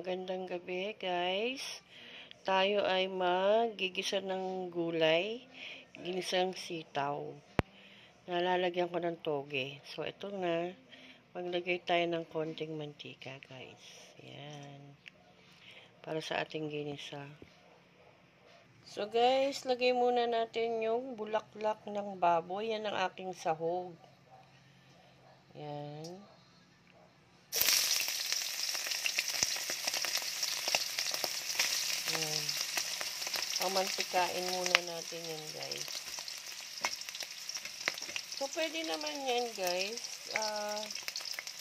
Magandang gabi guys. Tayo ay maggigisa ng gulay, ginisang sitaw. Nalalagyan ko ng toge. So ito na, maglagay tayo ng konting mantika guys. Yan. Para sa ating ginisa. So guys, lagay muna natin yung bulaklak ng baboy. Yan ang aking sahog. Yan. Yan. Pamantikain muna natin yan guys. So, pwede naman yan guys.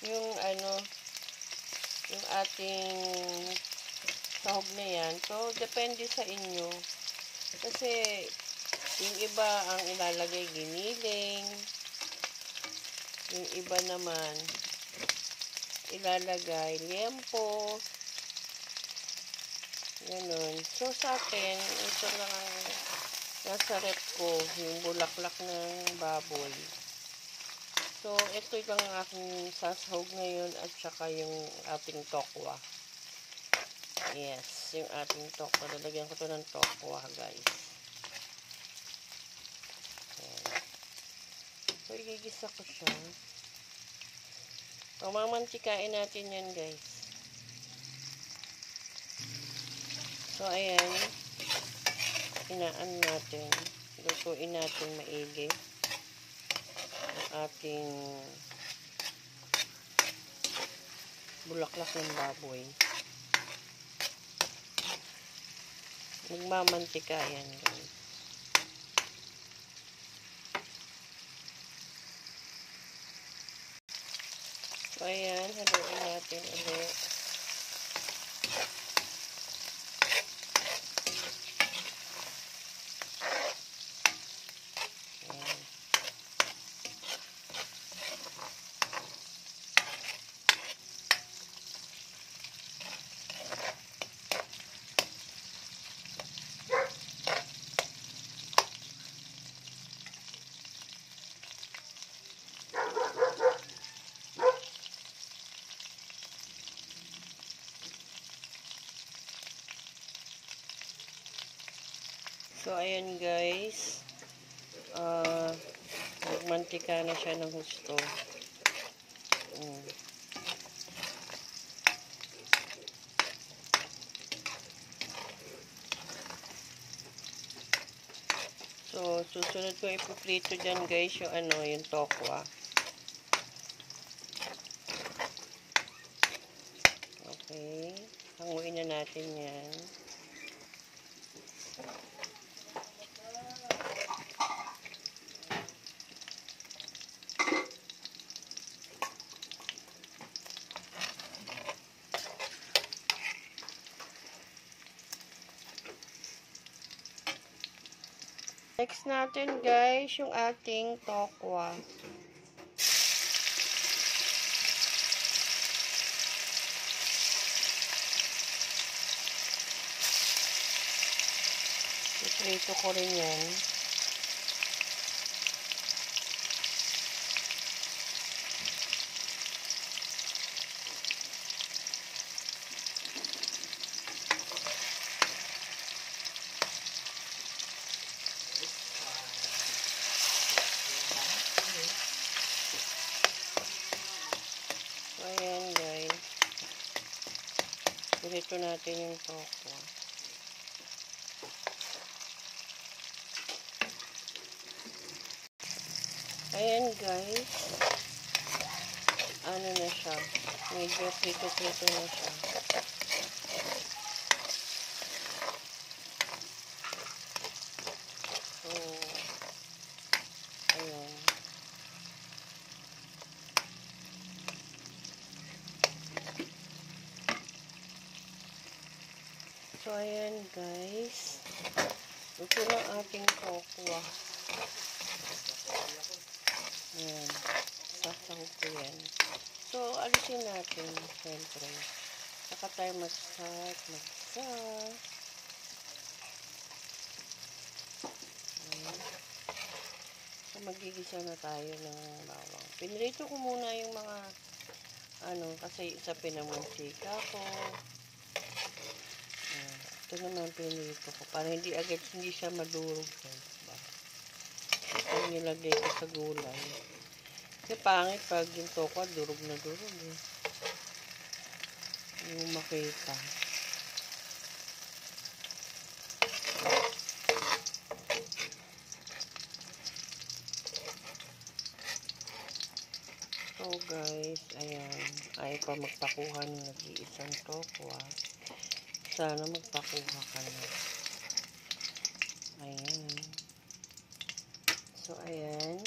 Yung yung ating sahog na yan. So, depende sa inyo. Kasi, yung iba ang ilalagay giniling. Yung iba naman, ilalagay liempo. Ganun. So, sa akin, ito lang ang nasa rep ko, yung bulaklak ng baboy. So, ito lang ang aking sasahog ngayon at saka yung ating tokwa. Yes, yung ating tokwa. Lalagyan ko to ng tokwa, guys. Ayan. So, igigisa ko siya. Mamamantikain natin yan, guys. So, ayan. Inaan natin. Lutuin natin maigi. Ang ating bulaklak ng baboy. Nagmamantika yan, guys. So, ayan. Haluin natin ulit. So, ayan guys. Nagmantika na siya ng husto. So, susunod ko ipiprito dyan guys yung yung tokwa. Okay. Hanguin na natin yan. Next natin guys, yung ating tokwa. Iprito ko rin yan. Ayan guys. Pirito natin yung tokwa. Ayan guys. Ano na siya. Medyo prito-prito na siya. So, ayan. So, ayan guys. Ito na ating tokwa. Ayan. Sasahog ko yan. So, alisin natin. Siyempre. Saka tayo mag-start. Ayan. So, magigisa na tayo ng bawang. Pinrito ko muna yung mga kasi isa pinamuntika ko. Ito naman pinito ko. Para hindi siya madurog. Diba? Ito nilagay ko sa gulay. Kasi pangit pag yung tokwa durog na durog eh. Yung makita. So guys, ayan. Ayaw pa magpakuha ng nag-iisang tokwa. Sana magpakuha ka na. Ayan. So ayan.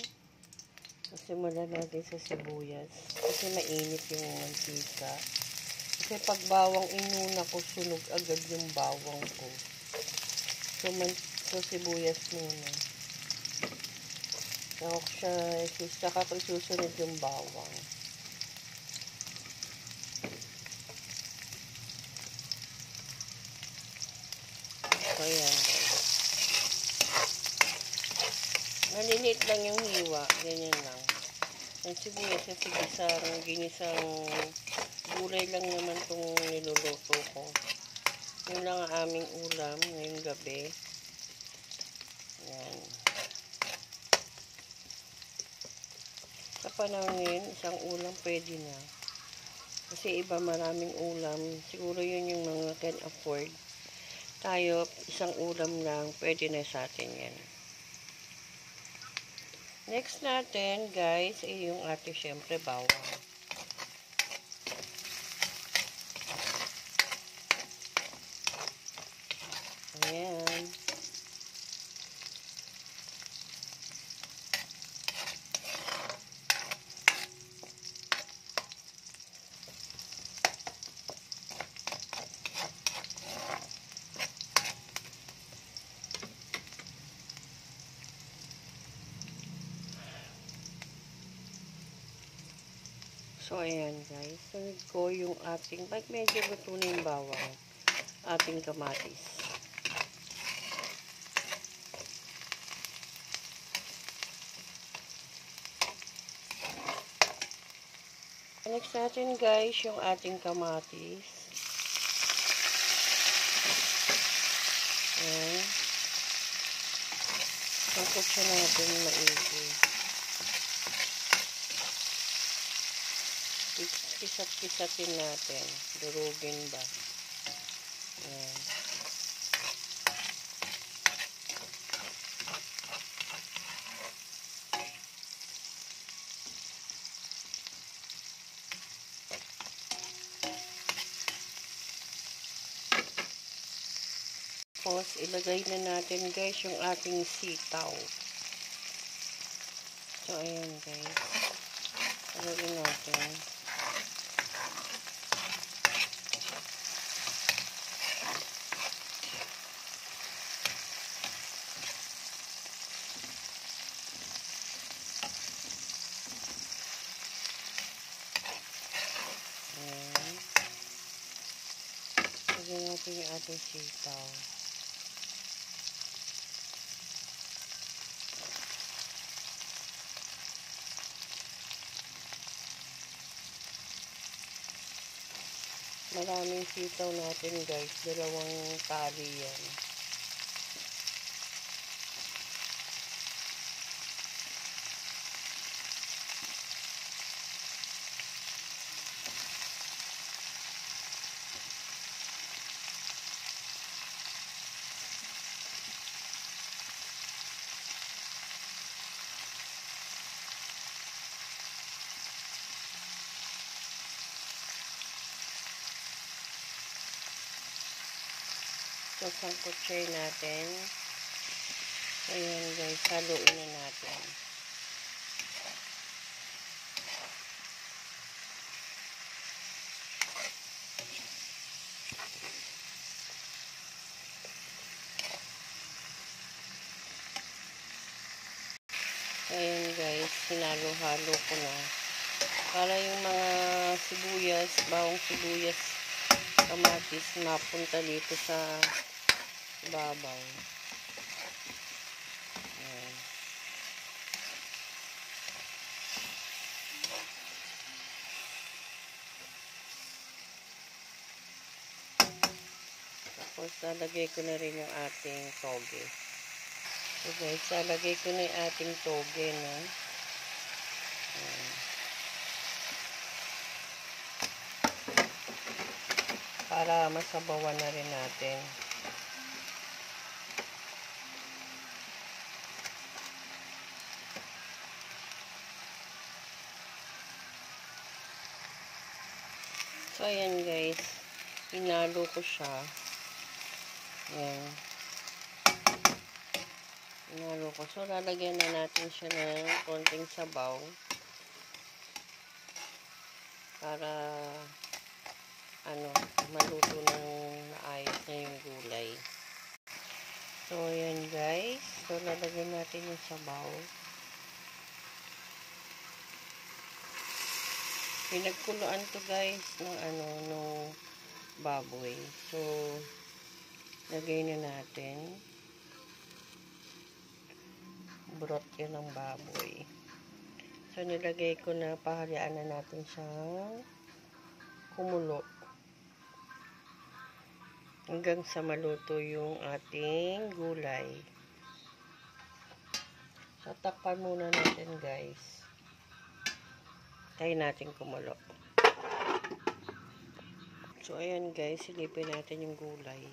Simulan natin sa sibuyas. Kasi mainit yung mantika. Kasi pag bawang inuna ko, sunog agad yung bawang ko. So sibuyas muna. Saka ko susunod yung bawang. So, ayan. Maliliit lang yung hiwa. Ganyan lang. Ang sibuyas kasi ginisang gulay lang naman itong niluluto ko. Yun lang ang aming ulam ngayong gabi. Ayan. Sa panahon ngayon, isang ulam pwede na. Kasi iba maraming ulam. Siguro yun yung mga can afford. Tayo, isang ulam lang, pwede na sa atin yan. Next natin, guys, ay yung ating syempre bawang. Ayan. So, ayan guys. Sunod ko yung ating, medyo luto na yung bawang. Ating kamatis. Next natin guys, yung ating kamatis. Ayan. Sangkot siya natin maigi. Pisat-pisatin natin. Durugin ba? Ayan. Tapos, ilagay na natin guys yung ating sitaw. So, ayan guys. Ilagay natin. Lagyan natin yung ating sitaw. Maraming sitaw natin guys. 2 tali yan. So, sangkutsoy natin. Ayan guys, haluin na natin. Ayan guys, hinalo-halo ko na. Para yung mga sibuyas, bawang sibuyas, kamatis, mapunta dito sa babaw. Ayan. Tapos, lalagay ko na rin yung ating toge. So guys, lalagay ko na yung ating toge, no? Para masabawan na rin natin. So, ayan guys. Hinalo ko siya. Ayan. Hinalo ko. So, lalagyan na natin siya ng konting sabaw. Para, maluto ng naayos na yung gulay. So, ayan guys. So, lalagyan natin yung sabaw. Pinagkuluan to guys ng nung baboy. So, lagay na natin. Broth yun ng baboy. So, nilagay ko na, pahalian na natin siyang kumulo. Hanggang sa maluto yung ating gulay. So, takpan muna natin guys. Tayo natin kumulo. So, ayan guys, silipin natin yung gulay.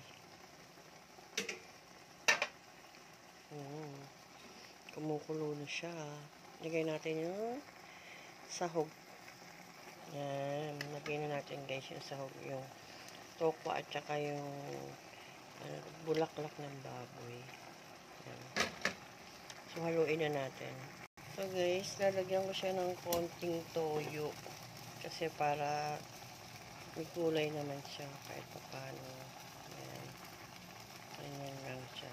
Kumukulo na siya. Lagay natin yung sahog. Yan. Lagay na natin guys yung sahog. Yung tokwa at saka yung bulaklak ng baboy. Yan. So, haluin na natin. So guys, lalagyan ko siya ng konting toyo. Kasi para may kulay naman siya kahit pa paano. Ayan. Ayan lang siya.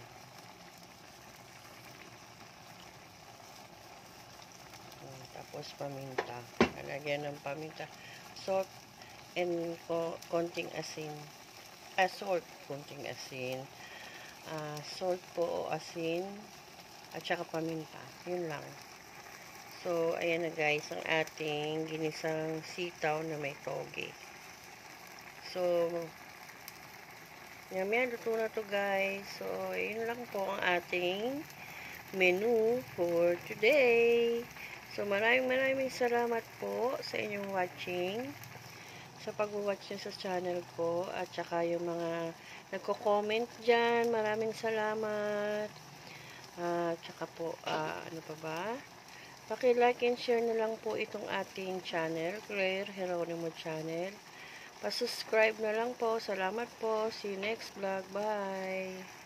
Tapos paminta. Lalagyan ng paminta. Salt and konting asin. Salt, konting asin. Salt po o asin. At saka paminta. Yun lang. So, ayan na guys, ang ating ginisang sitaw na may toge. So, yan, luto na to guys. So, yun lang po ang ating menu for today. So, maraming salamat po sa inyong watching. Sa pag-watch nyo sa channel ko. At saka yung mga nagko-comment dyan. Maraming salamat. At saka po, ano pa ba? Paki-like and share na lang po itong ating channel, Claire Geronimo Channel. Pa-subscribe na lang po. Salamat po. See you next vlog. Bye!